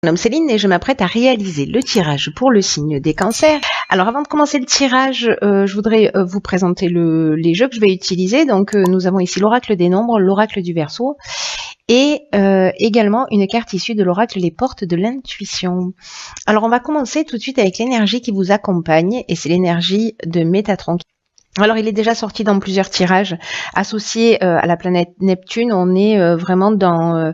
Mon nom est Céline et je m'apprête à réaliser le tirage pour le signe des cancers. Alors avant de commencer le tirage, je voudrais vous présenter les jeux que je vais utiliser. Donc nous avons ici l'oracle des nombres, l'oracle du Verseau et également une carte issue de l'oracle les portes de l'intuition. Alors on va commencer tout de suite avec l'énergie qui vous accompagne et c'est l'énergie de Métatron. Alors il est déjà sorti dans plusieurs tirages associés à la planète Neptune. On est vraiment dans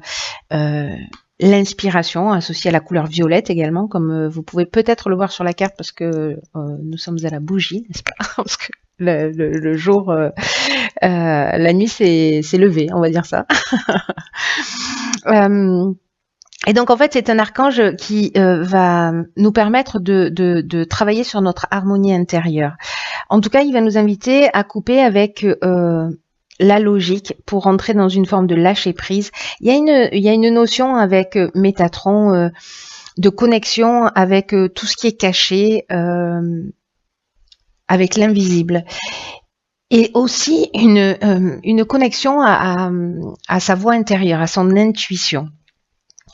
l'inspiration associée à la couleur violette également, comme vous pouvez peut-être le voir sur la carte parce que nous sommes à la bougie, n'est-ce pas? Parce que le jour, la nuit s'est levée, on va dire ça. Et donc en fait c'est un archange qui va nous permettre de travailler sur notre harmonie intérieure. En tout cas il va nous inviter à couper avec la logique pour rentrer dans une forme de lâcher prise. Il y a une notion avec Métatron de connexion avec tout ce qui est caché, avec l'invisible. Et aussi une connexion à sa voix intérieure, à son intuition.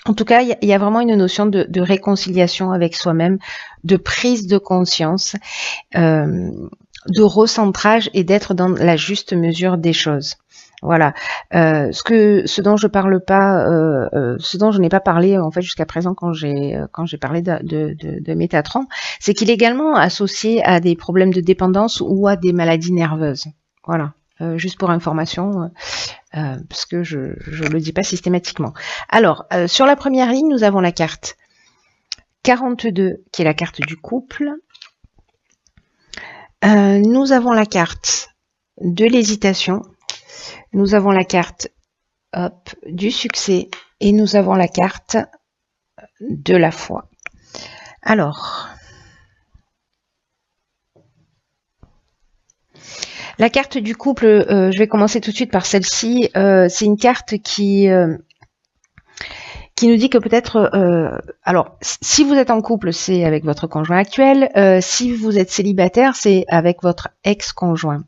En tout cas, il y a vraiment une notion de réconciliation avec soi-même, de prise de conscience, de recentrage et d'être dans la juste mesure des choses. Voilà. Ce dont je parle pas, ce dont je n'ai pas parlé en fait jusqu'à présent quand j'ai parlé de Métatron, c'est qu'il est également associé à des problèmes de dépendance ou à des maladies nerveuses. Voilà. Juste pour information, parce que je le dis pas systématiquement. Alors, sur la première ligne, nous avons la carte 42, qui est la carte du couple. Nous avons la carte de l'hésitation. Nous avons la carte du succès. Et nous avons la carte de la foi. Alors, la carte du couple, je vais commencer tout de suite par celle-ci. C'est une carte qui nous dit que peut-être, alors si vous êtes en couple, c'est avec votre conjoint actuel. Si vous êtes célibataire, c'est avec votre ex-conjoint.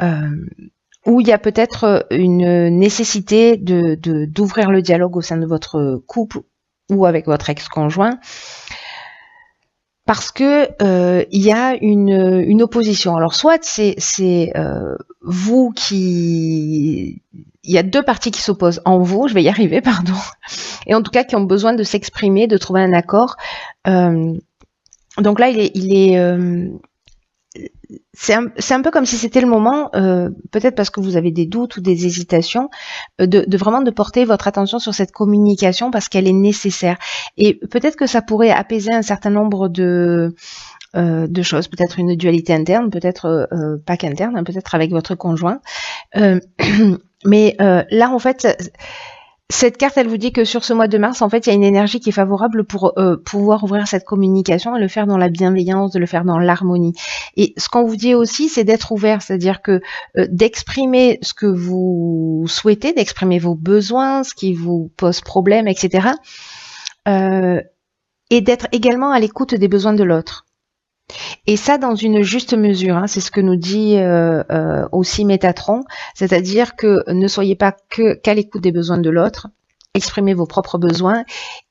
Où il y a peut-être une nécessité d'ouvrir le dialogue au sein de votre couple ou avec votre ex-conjoint. Parce que il y a une opposition. Alors soit c'est vous qui... Il y a deux parties qui s'opposent en vous, je vais y arriver, pardon, et en tout cas qui ont besoin de s'exprimer, de trouver un accord. Donc là, c'est un peu comme si c'était le moment, peut-être parce que vous avez des doutes ou des hésitations, de vraiment de porter votre attention sur cette communication parce qu'elle est nécessaire. Et peut-être que ça pourrait apaiser un certain nombre de choses, peut-être une dualité interne, peut-être pas qu'interne, hein, peut-être avec votre conjoint. Mais là, en fait, cette carte, elle vous dit que sur ce mois de mars, en fait, il y a une énergie qui est favorable pour pouvoir ouvrir cette communication et le faire dans la bienveillance, de le faire dans l'harmonie. Et ce qu'on vous dit aussi, c'est d'être ouvert, c'est-à-dire que d'exprimer ce que vous souhaitez, d'exprimer vos besoins, ce qui vous pose problème, etc. Et d'être également à l'écoute des besoins de l'autre. Et ça dans une juste mesure, hein, c'est ce que nous dit aussi Métatron, c'est-à-dire que ne soyez pas qu'à l'écoute des besoins de l'autre, exprimez vos propres besoins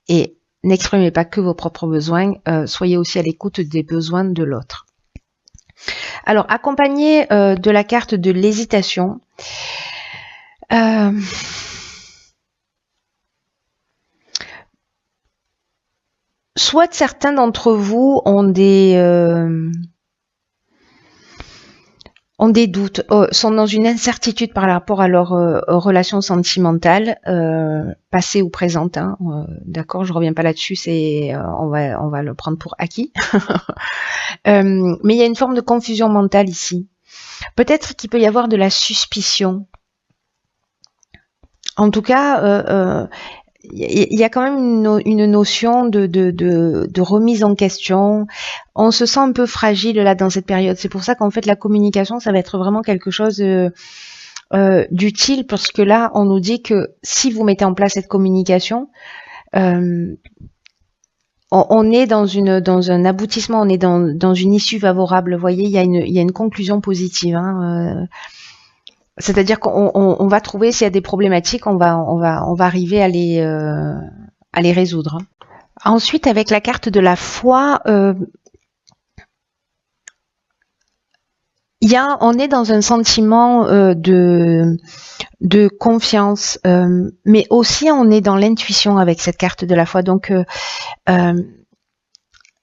et n'exprimez pas que vos propres besoins, soyez aussi à l'écoute des besoins de l'autre. Alors, accompagné de la carte de l'hésitation, soit certains d'entre vous ont des doutes, sont dans une incertitude par rapport à leur relation sentimentale, passée ou présente. Hein, d'accord, je reviens pas là-dessus, on va le prendre pour acquis. Mais il y a une forme de confusion mentale ici. Peut-être qu'il peut y avoir de la suspicion. En tout cas, il y a quand même une notion de remise en question. On se sent un peu fragile là dans cette période. C'est pour ça qu'en fait la communication, ça va être vraiment quelque chose d'utile parce que là, on nous dit que si vous mettez en place cette communication, on est dans un aboutissement, on est dans une issue favorable. Vous voyez, il y a une conclusion positive. Hein, c'est-à-dire qu'on va trouver s'il y a des problématiques, on va arriver à les résoudre. Ensuite, avec la carte de la foi, on est dans un sentiment de confiance, mais aussi on est dans l'intuition avec cette carte de la foi. Donc,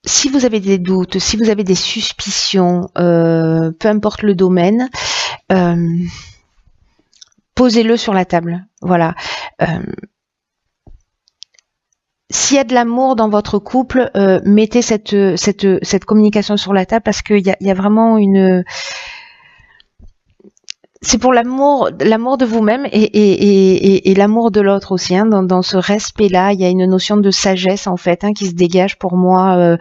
si vous avez des doutes, si vous avez des suspicions, peu importe le domaine, posez-le sur la table. Voilà. S'il y a de l'amour dans votre couple, mettez cette communication sur la table parce qu'il y a vraiment une... C'est pour l'amour de vous-même et l'amour de l'autre aussi. Hein, dans ce respect-là, il y a une notion de sagesse en fait qui se dégage pour moi.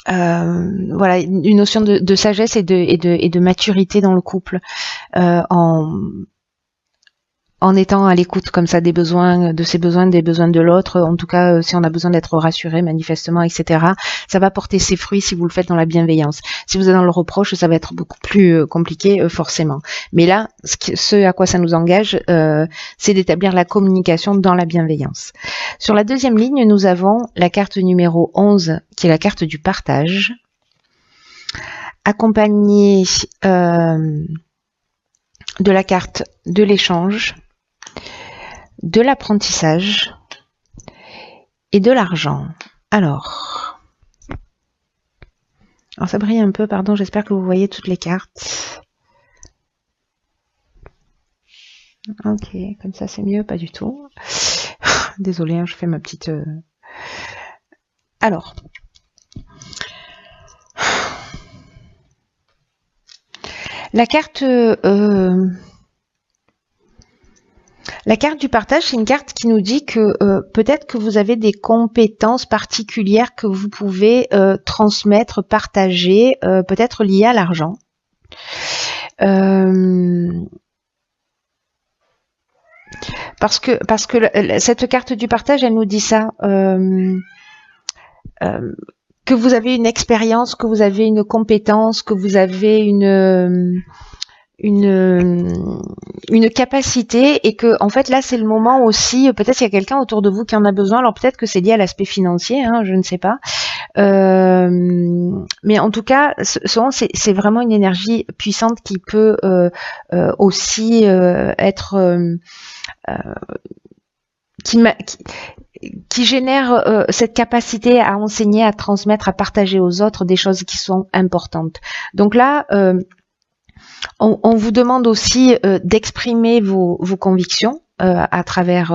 Voilà, une notion de sagesse et de maturité dans le couple en étant à l'écoute comme ça des besoins, des besoins de l'autre. En tout cas, si on a besoin d'être rassuré manifestement, etc. Ça va porter ses fruits si vous le faites dans la bienveillance. Si vous êtes dans le reproche, ça va être beaucoup plus compliqué forcément. Mais là, ce à quoi ça nous engage, c'est d'établir la communication dans la bienveillance. Sur la deuxième ligne, nous avons la carte numéro 11, qui est la carte du partage, accompagnée de la carte de l'échange, de l'apprentissage et de l'argent. Alors, ça brille un peu, pardon, j'espère que vous voyez toutes les cartes. Ok, comme ça c'est mieux, pas du tout. Désolée, je fais ma petite... Alors, la carte du partage, c'est une carte qui nous dit que peut-être que vous avez des compétences particulières que vous pouvez transmettre, partager, peut-être liées à l'argent. Parce que cette carte du partage, elle nous dit ça. Que vous avez une expérience, que vous avez une compétence, que vous avez une capacité et que en fait là c'est le moment aussi, peut-être qu'il y a quelqu'un autour de vous qui en a besoin, alors peut-être que c'est lié à l'aspect financier, je ne sais pas, mais en tout cas souvent c'est vraiment une énergie puissante qui peut aussi être qui génère cette capacité à enseigner, à transmettre, à partager aux autres des choses qui sont importantes. Donc là, on vous demande aussi d'exprimer vos convictions à travers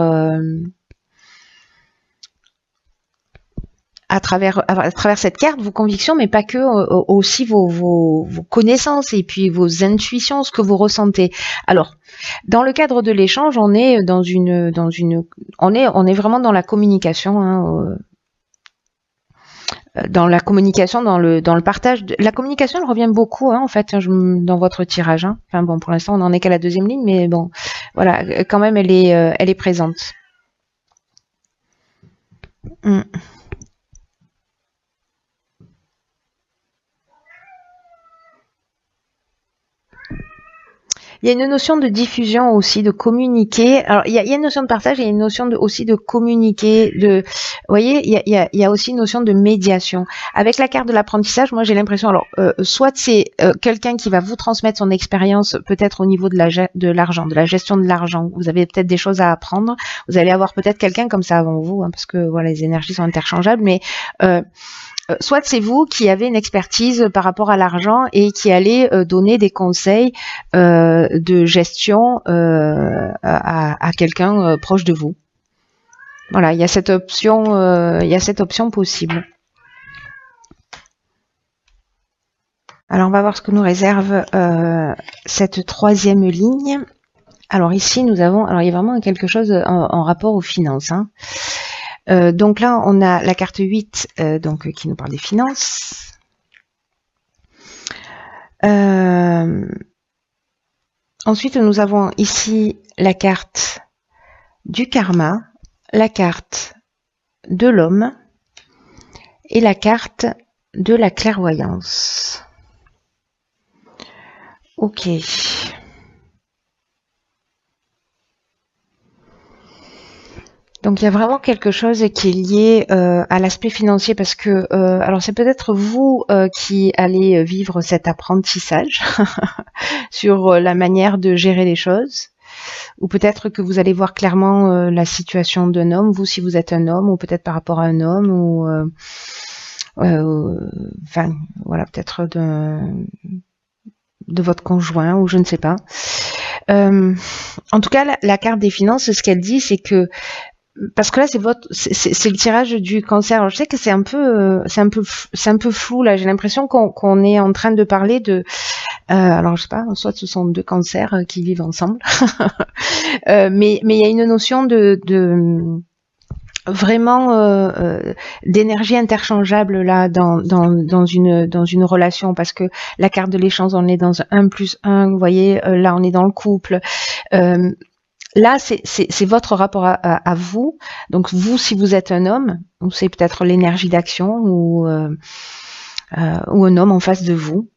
cette carte, vos convictions, mais pas que, aussi vos connaissances et puis vos intuitions, ce que vous ressentez. Alors, dans le cadre de l'échange, on est on est vraiment dans la communication. Dans la communication, dans le partage. La communication, elle revient beaucoup, en fait, dans votre tirage. Enfin bon, pour l'instant, on n'en est qu'à la deuxième ligne, mais bon, voilà, quand même, elle est présente. Il y a une notion de diffusion aussi, de communiquer. Alors, il y a une notion de partage et il y a une notion aussi de communiquer. Vous voyez, il y a aussi une notion de médiation. Avec la carte de l'apprentissage, moi, j'ai l'impression, alors, soit c'est quelqu'un qui va vous transmettre son expérience, peut-être au niveau de l'argent, de la gestion de l'argent. Vous avez peut-être des choses à apprendre. Vous allez avoir peut-être quelqu'un comme ça avant vous, parce que voilà, les énergies sont interchangeables, mais soit c'est vous qui avez une expertise par rapport à l'argent et qui allez donner des conseils de gestion à quelqu'un proche de vous. Voilà, il y a cette option possible. Alors on va voir ce que nous réserve cette troisième ligne. Alors ici nous avons, il y a vraiment quelque chose en rapport aux finances. Donc là, on a la carte 8 qui nous parle des finances. Ensuite, nous avons ici la carte du karma, la carte de l'homme et la carte de la clairvoyance. Ok. Donc il y a vraiment quelque chose qui est lié à l'aspect financier parce que alors c'est peut-être vous qui allez vivre cet apprentissage sur la manière de gérer les choses, ou peut-être que vous allez voir clairement la situation d'un homme, vous si vous êtes un homme, ou peut-être par rapport à un homme, ou enfin voilà, peut-être de votre conjoint, ou je ne sais pas. En tout cas, la carte des finances, ce qu'elle dit, c'est que parce que là c'est le tirage du cancer. Alors, je sais que c'est un peu flou là. J'ai l'impression qu'on est en train de parler de alors je sais pas, soit ce sont deux cancers qui vivent ensemble, mais il y a une notion de vraiment d'énergie interchangeable là dans une relation, parce que la carte de l'échange, on est dans un 1+1, vous voyez, là on est dans le couple. Là, c'est votre rapport à vous. Donc, vous, si vous êtes un homme, c'est peut-être l'énergie d'action ou un homme en face de vous.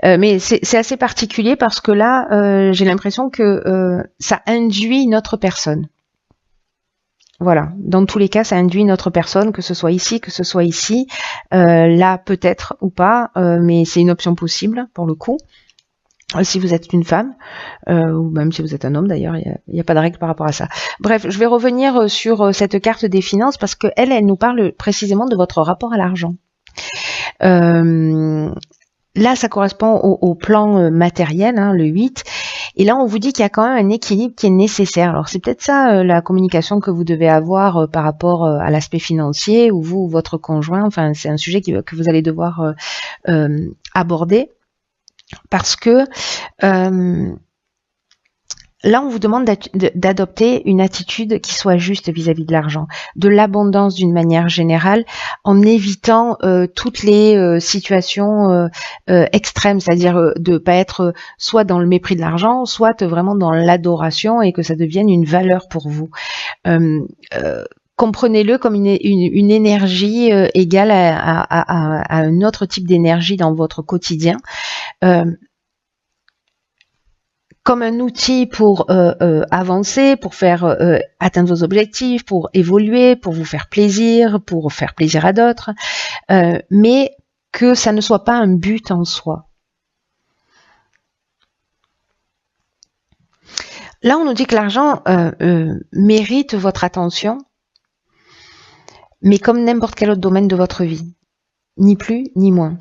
Mais c'est assez particulier parce que là, j'ai l'impression que ça induit une autre personne. Voilà. Dans tous les cas, ça induit une autre personne, que ce soit ici, que ce soit ici. Là, peut-être ou pas, mais c'est une option possible pour le coup. Si vous êtes une femme, ou même si vous êtes un homme d'ailleurs, il n'y a pas de règle par rapport à ça. Bref, je vais revenir sur cette carte des finances parce qu'elle nous parle précisément de votre rapport à l'argent. Là, ça correspond au plan matériel, hein, le 8. Et là, on vous dit qu'il y a quand même un équilibre qui est nécessaire. Alors, c'est peut-être ça la communication que vous devez avoir par rapport à l'aspect financier, ou vous ou votre conjoint. Enfin, c'est un sujet que vous allez devoir aborder. Parce que là, on vous demande d'adopter une attitude qui soit juste vis-à-vis de l'argent, de l'abondance d'une manière générale, en évitant toutes les situations extrêmes, c'est-à-dire de pas être soit dans le mépris de l'argent, soit vraiment dans l'adoration et que ça devienne une valeur pour vous. Comprenez-le comme une énergie égale à un autre type d'énergie dans votre quotidien. Comme un outil pour avancer, pour faire atteindre vos objectifs, pour évoluer, pour vous faire plaisir à d'autres, mais que ça ne soit pas un but en soi. Là, on nous dit que l'argent mérite votre attention, mais comme n'importe quel autre domaine de votre vie, ni plus ni moins.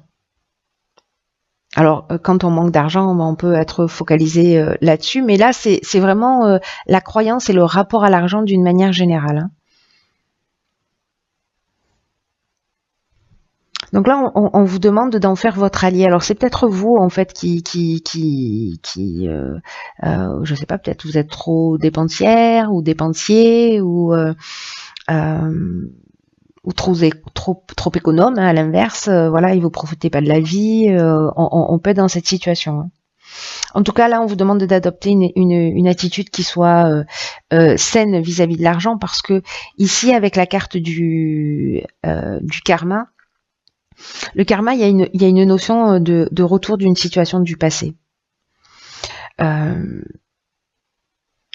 Alors, quand on manque d'argent, on peut être focalisé là-dessus, mais là, c'est vraiment la croyance et le rapport à l'argent d'une manière générale. Hein. Donc là, on vous demande d'en faire votre allié. Alors, c'est peut-être vous, en fait, je sais pas, peut-être vous êtes trop dépensière ou dépensier ou trop économe, hein, à l'inverse, voilà, et vous profitez pas de la vie, on peut être dans cette situation. Hein. En tout cas, là, on vous demande d'adopter une attitude qui soit saine vis-à-vis de l'argent, parce que ici, avec la carte du karma, le karma, il y a une notion de retour d'une situation du passé.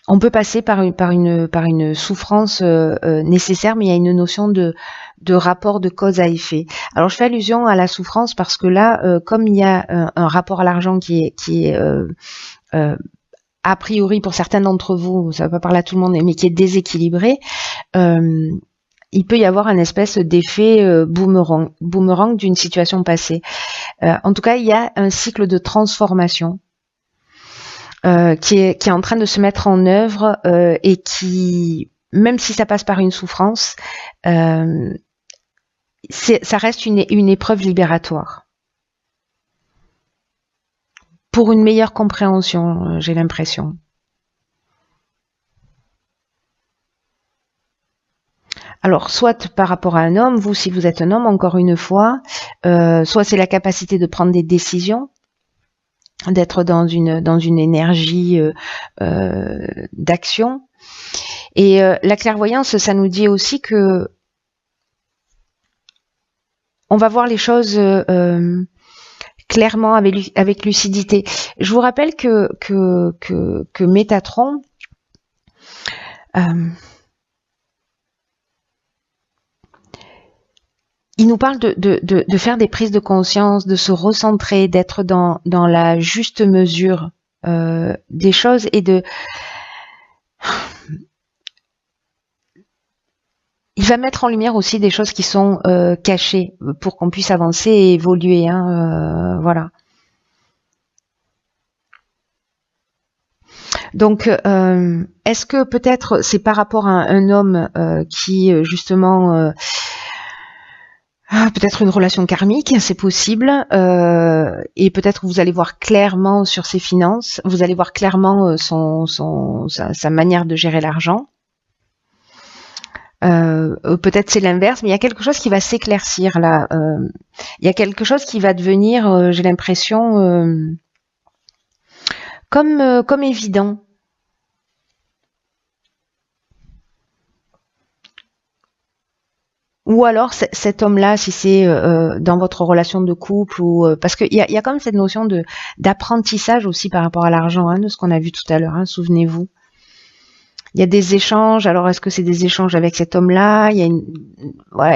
On peut passer par une souffrance nécessaire, mais il y a une notion de rapport de cause à effet. Alors, je fais allusion à la souffrance parce que là, comme il y a un rapport à l'argent qui est a priori pour certains d'entre vous, ça va pas parler à tout le monde, mais qui est déséquilibré, il peut y avoir un espèce d'effet boomerang d'une situation passée. En tout cas, il y a un cycle de transformation qui est en train de se mettre en œuvre et qui, même si ça passe par une souffrance, ça reste une épreuve libératoire. Pour une meilleure compréhension, j'ai l'impression. Alors, soit par rapport à un homme, vous, si vous êtes un homme, encore une fois, soit c'est la capacité de prendre des décisions, d'être dans une énergie d'action. Et la clairvoyance, ça nous dit aussi que on va voir les choses clairement avec lucidité. Je vous rappelle que Métatron il nous parle de faire des prises de conscience, de se recentrer, d'être dans la juste mesure des choses et il va mettre en lumière aussi des choses qui sont cachées pour qu'on puisse avancer et évoluer. Voilà. Donc, est-ce que peut-être c'est par rapport à un homme qui justement peut-être une relation karmique, c'est possible, et peut-être vous allez voir clairement sur ses finances, vous allez voir clairement sa manière de gérer l'argent. Peut-être c'est l'inverse, mais il y a quelque chose qui va s'éclaircir là. Il y a quelque chose qui va devenir, j'ai l'impression, comme évident. Ou alors cet homme-là, si c'est dans votre relation de couple, ou parce qu'il y a quand même cette notion d'apprentissage aussi par rapport à l'argent, de ce qu'on a vu tout à l'heure. Souvenez-vous. Il y a des échanges. Alors, est-ce que c'est des échanges avec cet homme-là? Il y a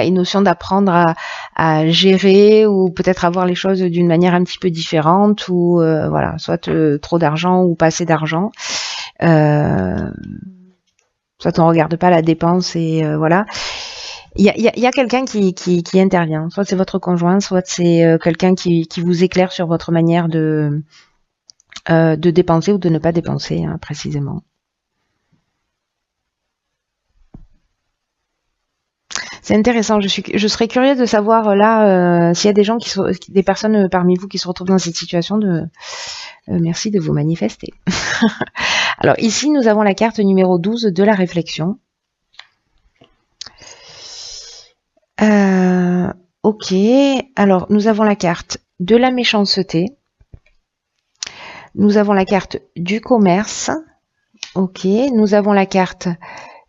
une notion d'apprendre à gérer ou peut-être avoir les choses d'une manière un petit peu différente, ou voilà, soit trop d'argent ou pas assez d'argent. Soit on regarde pas la dépense et voilà. Il y a quelqu'un qui intervient. Soit c'est votre conjoint, soit c'est quelqu'un qui vous éclaire sur votre manière de dépenser ou de ne pas dépenser, précisément. C'est intéressant. Je serais curieuse de savoir là s'il y a des gens des personnes parmi vous qui se retrouvent dans cette situation. Merci de vous manifester. Alors ici, nous avons la carte numéro 12 de la réflexion. Ok. Alors nous avons la carte de la méchanceté. Nous avons la carte du commerce. Ok. Nous avons la carte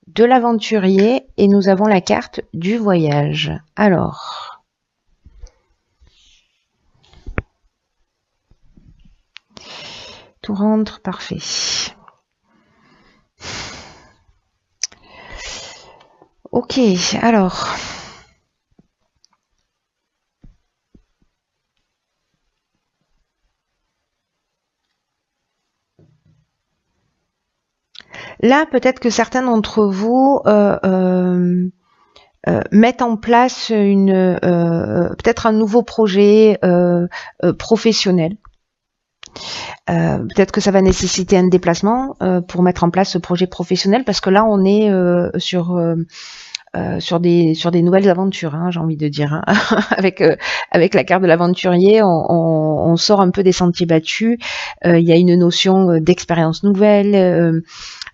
de l'aventurier et nous avons la carte du voyage. Alors, tout rentre, parfait. Ok, alors. Là, peut-être que certains d'entre vous mettent en place peut-être un nouveau projet professionnel. Peut-être que ça va nécessiter un déplacement pour mettre en place ce projet professionnel, parce que là, on est sur des nouvelles aventures, j'ai envie de dire. Avec la carte de l'aventurier, on sort un peu des sentiers battus. Il y a une notion d'expérience nouvelle,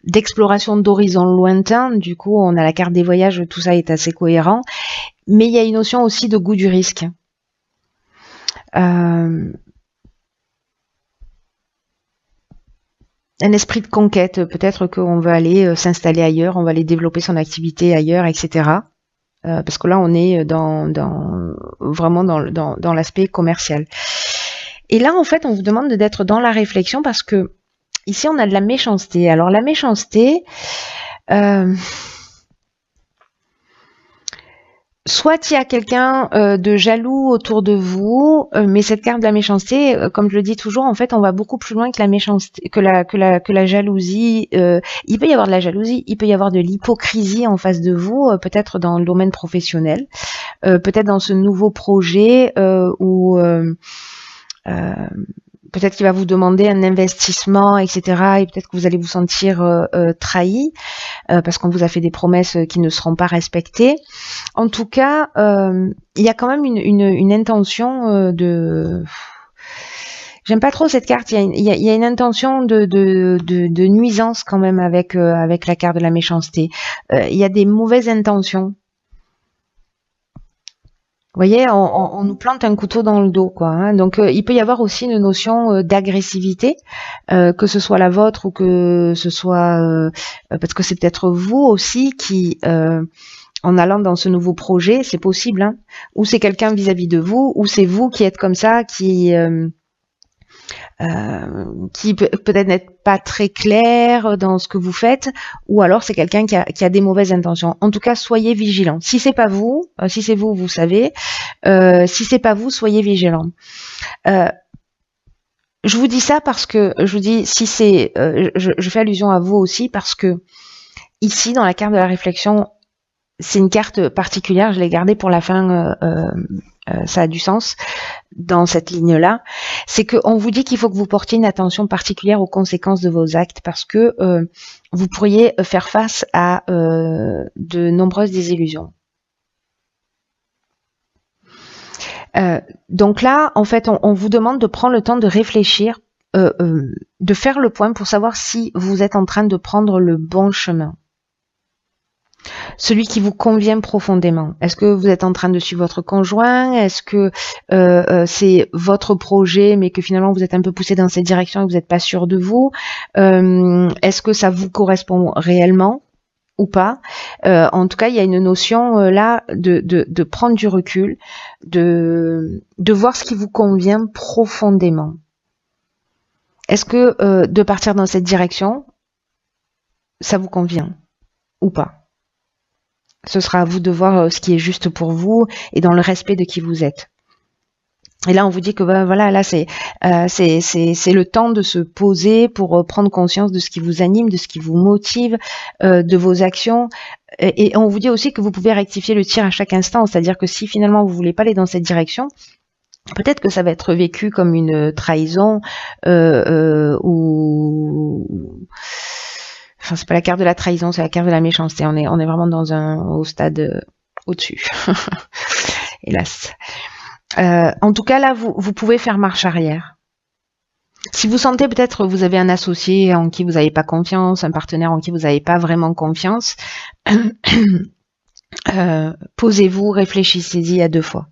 d'exploration d'horizons lointains. Du coup, on a la carte des voyages, tout ça est assez cohérent. Mais il y a une notion aussi de goût du risque. Un esprit de conquête, peut-être qu'on veut aller s'installer ailleurs, on va aller développer son activité ailleurs, etc. Parce que là, on est vraiment dans l'aspect commercial. Et là, en fait, on vous demande d'être dans la réflexion, parce que ici, on a de la méchanceté. Alors, la méchanceté, soit il y a quelqu'un de jaloux autour de vous, mais cette carte de la méchanceté, comme je le dis toujours, en fait, on va beaucoup plus loin que la méchanceté, que la jalousie. Il peut y avoir de la jalousie, il peut y avoir de l'hypocrisie en face de vous, peut-être dans le domaine professionnel, peut-être dans ce nouveau projet où peut-être qu'il va vous demander un investissement, etc. Et peut-être que vous allez vous sentir trahi parce qu'on vous a fait des promesses qui ne seront pas respectées. En tout cas, il y a quand même une intention de... J'aime pas trop cette carte. Il y a une intention de nuisance quand même avec la carte de la méchanceté. Il y a des mauvaises intentions. Vous voyez, on nous plante un couteau dans le dos, quoi. Donc, il peut y avoir aussi une notion d'agressivité, que ce soit la vôtre ou que ce soit parce que c'est peut-être vous aussi qui, en allant dans ce nouveau projet, c'est possible, ou c'est quelqu'un vis-à-vis de vous, ou c'est vous qui êtes comme ça, qui qui peut-être n'être pas très clair dans ce que vous faites, ou alors c'est quelqu'un qui a des mauvaises intentions. En tout cas, soyez vigilants. Si c'est pas vous, si c'est vous, vous savez. Si c'est pas vous, soyez vigilants. Je vous dis ça parce que je vous dis, si c'est, je fais allusion à vous aussi parce que ici dans la carte de la réflexion, c'est une carte particulière. Je l'ai gardée pour la fin. Ça a du sens dans cette ligne-là, c'est qu'on vous dit qu'il faut que vous portiez une attention particulière aux conséquences de vos actes parce que vous pourriez faire face à de nombreuses désillusions. Donc là, en fait, on vous demande de prendre le temps de réfléchir, de faire le point pour savoir si vous êtes en train de prendre le bon chemin. Celui qui vous convient profondément. Est-ce que vous êtes en train de suivre votre conjoint? Est-ce que c'est votre projet, mais que finalement vous êtes un peu poussé dans cette direction et vous n'êtes pas sûr de vous? Est-ce que ça vous correspond réellement ou pas? En tout cas, il y a une notion là de prendre du recul, de voir ce qui vous convient profondément. Est-ce que de partir dans cette direction, ça vous convient ou pas? Ce sera à vous de voir ce qui est juste pour vous et dans le respect de qui vous êtes. Et là, on vous dit que voilà, là c'est le temps de se poser pour prendre conscience de ce qui vous anime, de ce qui vous motive, de vos actions. Et on vous dit aussi que vous pouvez rectifier le tir à chaque instant. C'est-à-dire que si finalement vous voulez pas aller dans cette direction, peut-être que ça va être vécu comme une trahison ou enfin, c'est pas la carte de la trahison, c'est la carte de la méchanceté. On est vraiment au stade au-dessus. Hélas. En tout cas, là, vous pouvez faire marche arrière. Si vous sentez peut-être vous avez un associé en qui vous n'avez pas confiance, un partenaire en qui vous n'avez pas vraiment confiance, posez-vous, réfléchissez-y à 2 fois.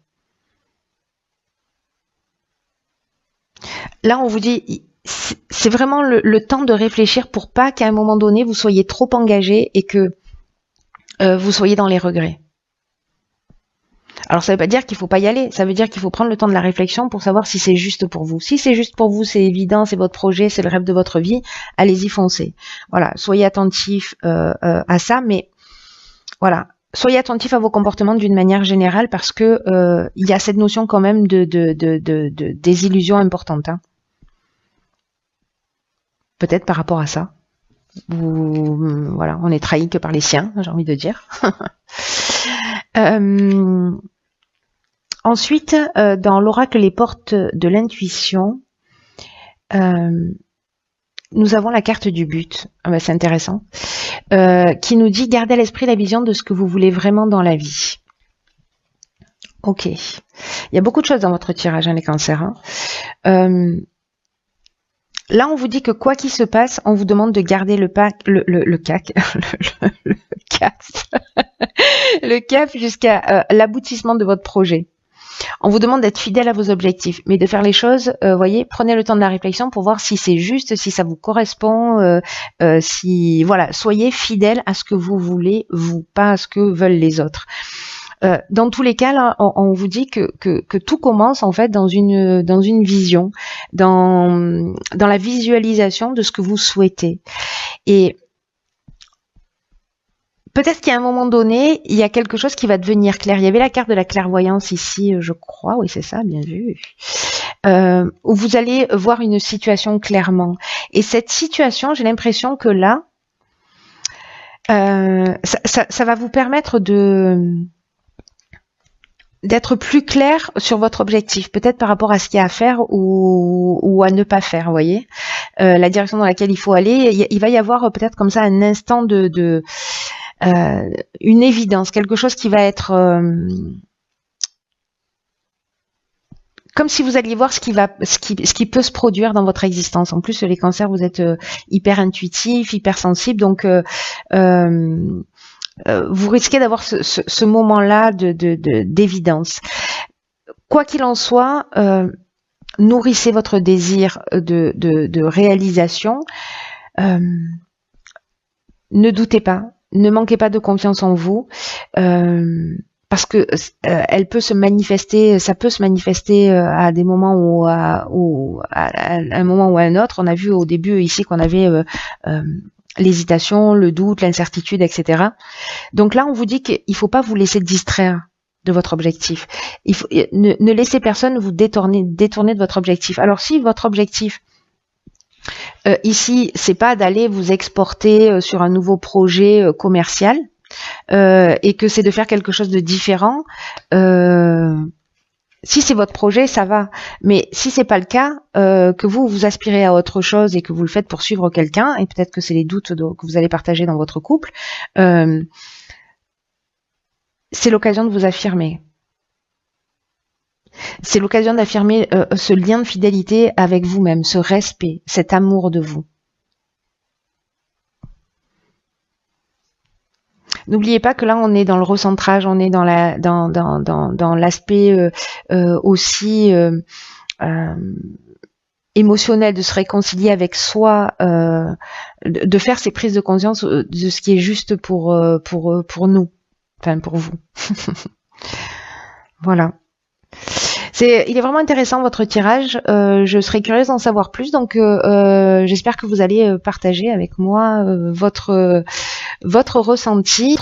Là, on vous dit, c'est vraiment le temps de réfléchir pour pas qu'à un moment donné, vous soyez trop engagé et que vous soyez dans les regrets. Alors ça veut pas dire qu'il faut pas y aller, ça veut dire qu'il faut prendre le temps de la réflexion pour savoir si c'est juste pour vous. Si c'est juste pour vous, c'est évident, c'est votre projet, c'est le rêve de votre vie, allez-y, foncez. Voilà, soyez attentifs à ça, mais voilà, soyez attentifs à vos comportements d'une manière générale parce que il y a cette notion quand même de désillusion importante. Hein. Peut-être par rapport à ça. Voilà, on est trahi que par les siens, j'ai envie de dire. Ensuite, dans l'oracle Les Portes de l'intuition, nous avons la carte du but. C'est intéressant. Qui nous dit gardez à l'esprit la vision de ce que vous voulez vraiment dans la vie. Ok. Il y a beaucoup de choses dans votre tirage, hein, les cancers. Hein. Là, on vous dit que quoi qu'il se passe, on vous demande de garder le cap jusqu'à l'aboutissement de votre projet. On vous demande d'être fidèle à vos objectifs, mais de faire les choses, voyez, prenez le temps de la réflexion pour voir si c'est juste, si ça vous correspond, si voilà, soyez fidèle à ce que vous voulez, vous, pas à ce que veulent les autres. Dans tous les cas, là, on vous dit que tout commence en fait dans une vision, dans la visualisation de ce que vous souhaitez. Et peut-être qu'à un moment donné, il y a quelque chose qui va devenir clair. Il y avait la carte de la clairvoyance ici, je crois. Oui, c'est ça, bien vu. Où vous allez voir une situation clairement. Et cette situation, j'ai l'impression que là, ça va vous permettre d'être plus clair sur votre objectif, peut-être par rapport à ce qu'il y a à faire ou à ne pas faire, vous voyez, la direction dans laquelle il faut aller. Il va y avoir peut-être comme ça un instant une évidence, quelque chose qui va être comme si vous alliez voir ce qui peut se produire dans votre existence. En plus, les cancers, vous êtes hyper intuitifs, hyper sensibles, donc vous risquez d'avoir ce moment-là d'évidence. Quoi qu'il en soit, nourrissez votre désir de réalisation. Ne doutez pas, ne manquez pas de confiance en vous. parce que elle peut se manifester, ça peut se manifester à des moments ou à un moment ou à un autre. On a vu au début ici qu'on avait l'hésitation, le doute, l'incertitude, etc. Donc là, on vous dit qu'il faut pas vous laisser distraire de votre objectif. Ne laissez personne vous détourner de votre objectif. Alors si votre objectif ici, c'est pas d'aller vous exporter sur un nouveau projet commercial et que c'est de faire quelque chose de différent, si c'est votre projet, ça va. Mais si c'est pas le cas, que vous aspirez à autre chose et que vous le faites pour suivre quelqu'un, et peut-être que c'est les doutes que vous allez partager dans votre couple, c'est l'occasion de vous affirmer. C'est l'occasion d'affirmer ce lien de fidélité avec vous-même, ce respect, cet amour de vous. N'oubliez pas que là, on est dans le recentrage, on est dans l'aspect aussi émotionnel, de se réconcilier avec soi, de faire ces prises de conscience de ce qui est juste pour nous, enfin pour vous. Voilà. Il est vraiment intéressant votre tirage. Je serais curieuse d'en savoir plus, donc j'espère que vous allez partager avec moi votre ressenti.